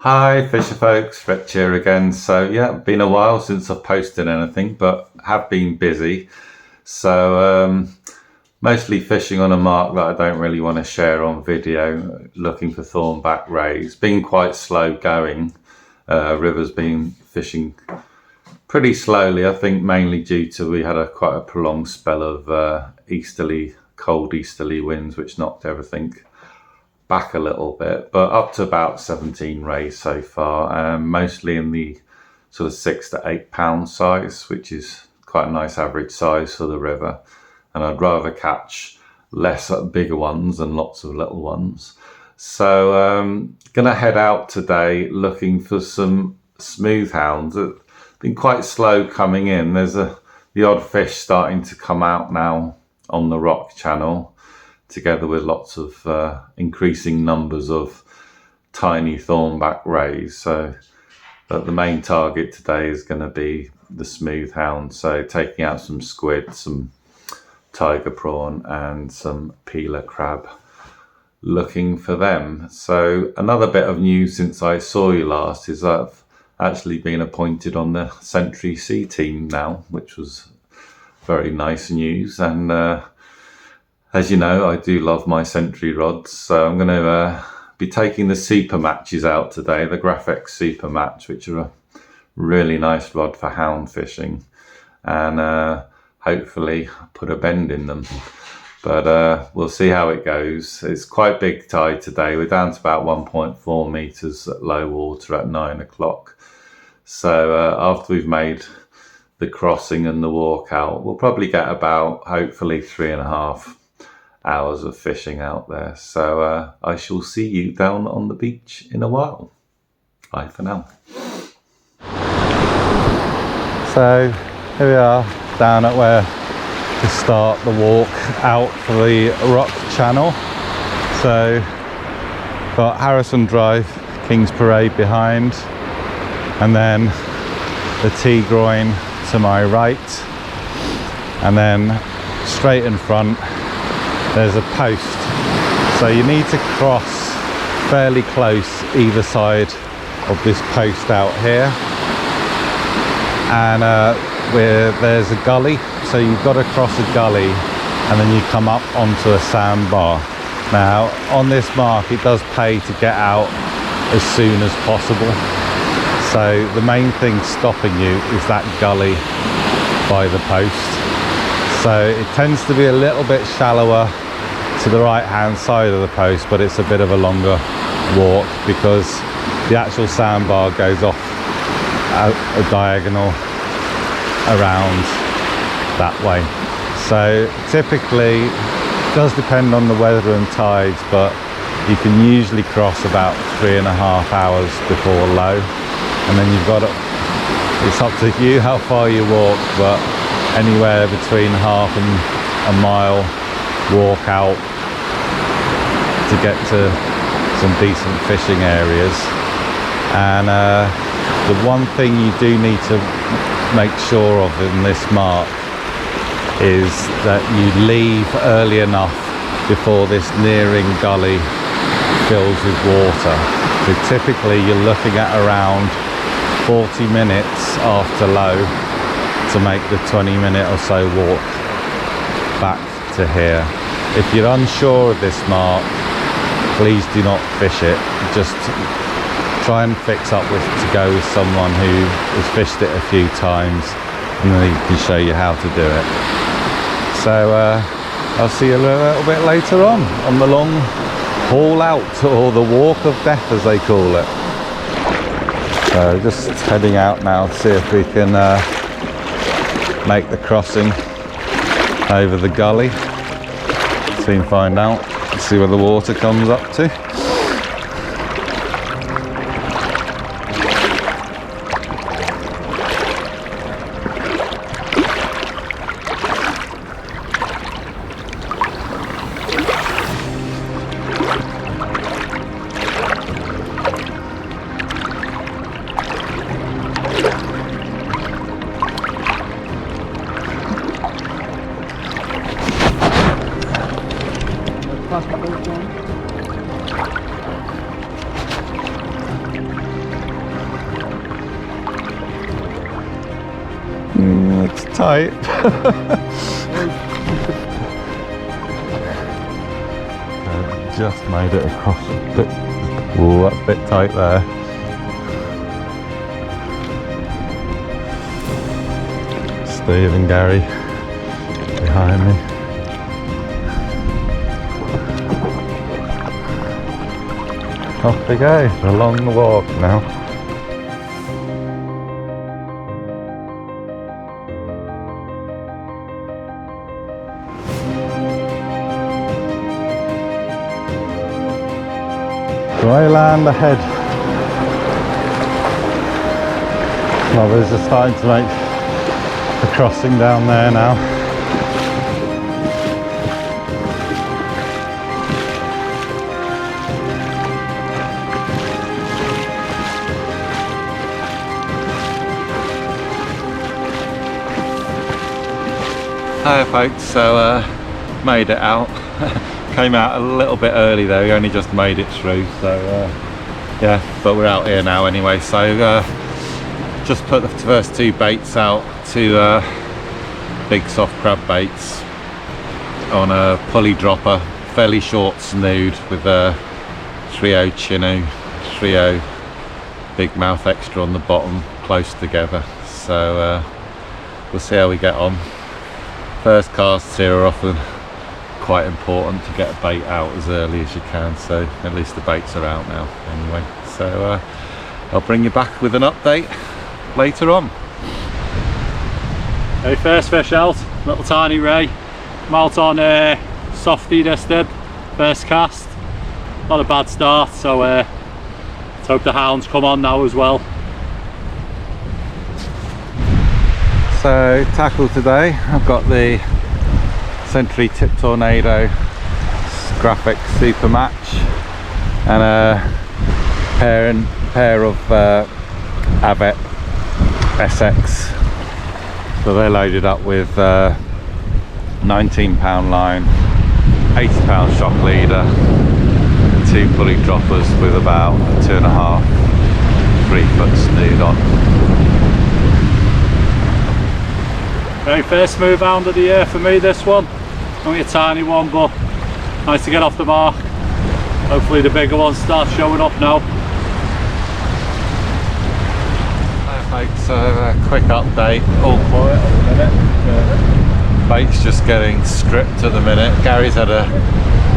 Hi fisher folks, Rich here again. So yeah, been a while since I've posted anything, but have been busy. So mostly fishing on a mark that I don't really want to share on video, looking for thornback rays. Been quite slow going. River's been fishing pretty slowly, I think mainly due to we had quite a prolonged spell of cold easterly winds, which knocked everything back a little bit, but up to about 17 rays so far, mostly in the sort of 6 to 8 pound size, which is quite a nice average size for the river. And I'd rather catch less bigger ones than lots of little ones. So gonna head out today looking for some smooth hounds. It's been quite slow coming in. There's the odd fish starting to come out now on the rock channel, together with lots of increasing numbers of tiny thornback rays. So but the main target today is going to be the smooth hound. So taking out some squid, some tiger prawn and some peeler crab, looking for them. So another bit of news since I saw you last is I've actually been appointed on the Century C team now, which was very nice news. And as you know, I do love my Century rods, so I'm going to be taking the super matches out today, the Graphics super match, which are a really nice rod for hound fishing, and hopefully put a bend in them. But we'll see how it goes. It's quite big tide today. We're down to about 1.4 meters at low water at 9 o'clock. So after we've made the crossing and the walk out, we'll probably get about, hopefully, 3.5 hours of fishing out there. So I shall see you down on the beach in a while. Bye for now. So here we are down at where to start the walk out for the rock channel. So got Harrison Drive, King's Parade behind, and then the T-groin to my right, and then straight in front there's a post. So you need to cross fairly close either side of this post out here, and where there's a gully, so you've got to cross a gully and then you come up onto a sandbar. Now on this mark it does pay to get out as soon as possible, so the main thing stopping you is that gully by the post. So it tends to be a little bit shallower to the right hand side of the post, but it's a bit of a longer walk because the actual sandbar goes off a diagonal around that way. So typically it does depend on the weather and tides, but you can usually cross about 3.5 hours before low, and then you've got it's up to you how far you walk, but anywhere between half and a mile walk out to get to some decent fishing areas. And the one thing you do need to make sure of in this mark is that you leave early enough before this nearing gully fills with water. So typically you're looking at around 40 minutes after low to make the 20-minute or so walk back to here. If you're unsure of this mark, please do not fish it. Just try and fix up to go with someone who has fished it a few times, and then he can show you how to do it. So I'll see you a little bit later on the long haul out, or the walk of death as they call it. So just heading out now to see if we can make the crossing over the gully. Soon find out, see where the water comes up to. It's tight. Just made it across a bit. Oh, that's a bit tight there. Steve and Gary behind me. Off we go, along the walk now. Dry land ahead. Others are starting to make the crossing down there now. Hi folks, so made it out. Came out a little bit early though, we only just made it through, so yeah, but we're out here now anyway. So just put the first two baits out, two big soft crab baits on a pulley dropper, fairly short snood with a 3/0 chino, 3/0 big mouth extra on the bottom, close together. So we'll see how we get on. First casts here are often quite important to get a bait out as early as you can, so at least the baits are out now anyway. So I'll bring you back with an update later on. Okay, first fish out, little tiny ray. I'm out on softy this did, first cast. Not a bad start, so let's hope the hounds come on now as well. So tackle today, I've got the Century Tip Tornado graphic super match and a pair of Avet SX. So they're loaded up with 19-pound line, 80-pound shock leader, and two pulley droppers with about a 2.5, 3 foot snood on. Very first smooth hound of the year for me, this one. Only a tiny one, but nice to get off the mark. Hopefully the bigger ones start showing up now. Perfect, so a quick update, all quiet at the minute. Bait's just getting stripped at the minute. Gary's had a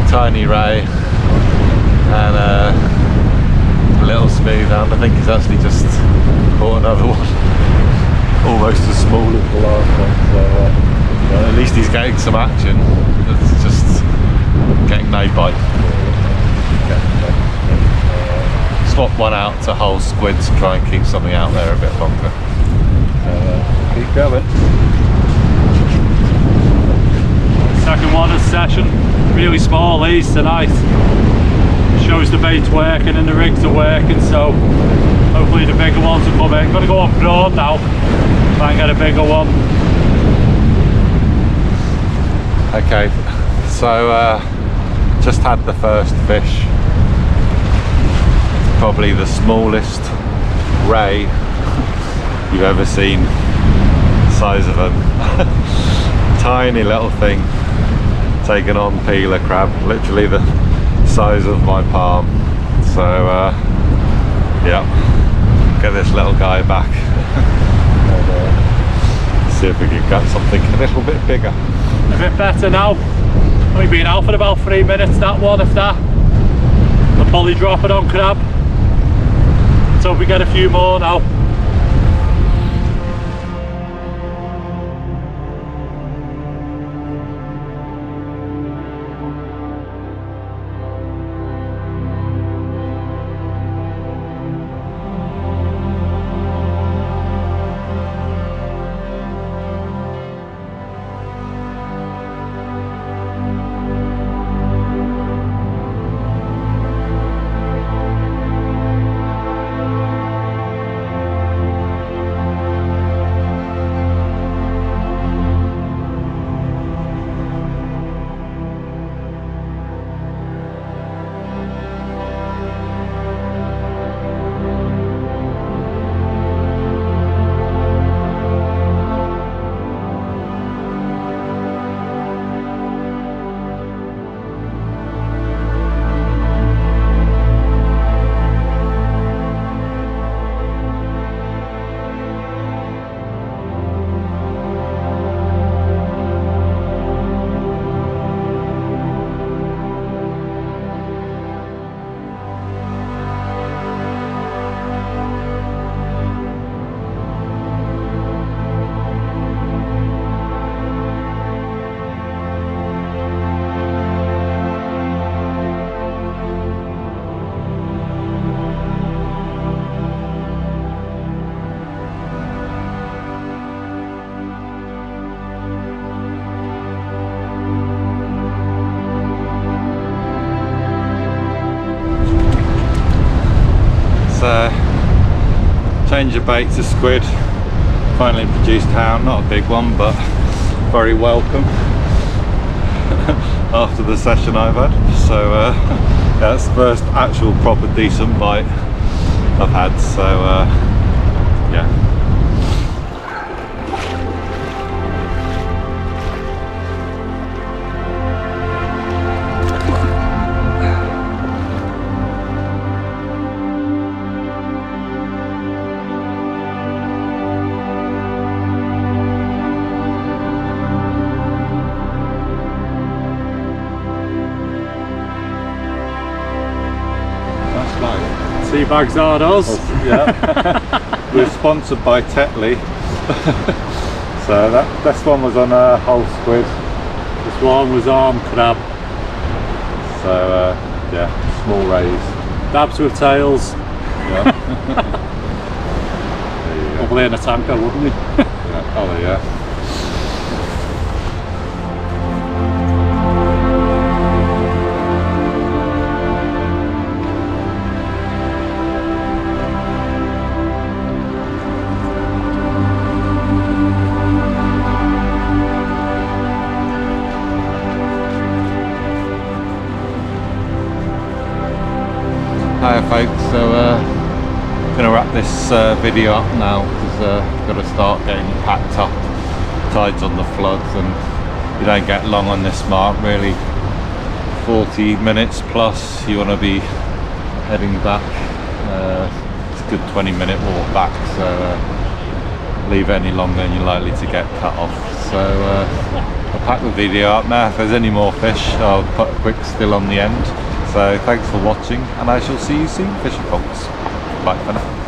tiny ray and a little smooth hound. I think he's actually just caught another one. Almost as small as the last one, so well, at least he's getting some action. It's just getting no bite. Swap one out to whole squid to try and keep something out there a bit longer. So keep going. Second one of the session, really small these tonight. Shows the bait's working and the rigs are working, so hopefully the bigger ones will come in. Got to go on broad now, try and get a bigger one. Okay, so just had the first fish. It's probably the smallest ray you've ever seen. The size of a tiny little thing, taking on peeler crab, literally the size of my palm. So yeah, get this little guy back and see if we can get something a little bit bigger. A bit better now. Only been out for about 3 minutes, that one, if that. The pulley dropping on crab. Let's hope we get a few more now. change of bait to squid. Finally produced hound, not a big one, but very welcome after the session I've had. So yeah, that's the first actual proper decent bite I've had, so yeah. Sea bags are us. Yeah. We're sponsored by Tetley. So this one was on a whole squid. This one was arm crab. So yeah, small rays. Dabs with tails. Yeah. There you go. Probably in a tanker, wouldn't he? Yeah. Oh yeah. Hiya folks, so gonna wrap this video up now because gotta start getting packed up. Tide's on the floods and you don't get long on this mark, really 40 minutes plus you want to be heading back. It's a good 20-minute walk back, so leave it any longer and you're likely to get cut off. So I'll pack the video up now. If there's any more fish I'll put a quick still on the end. So thanks for watching and I shall see you soon, fishing folks. Bye for now.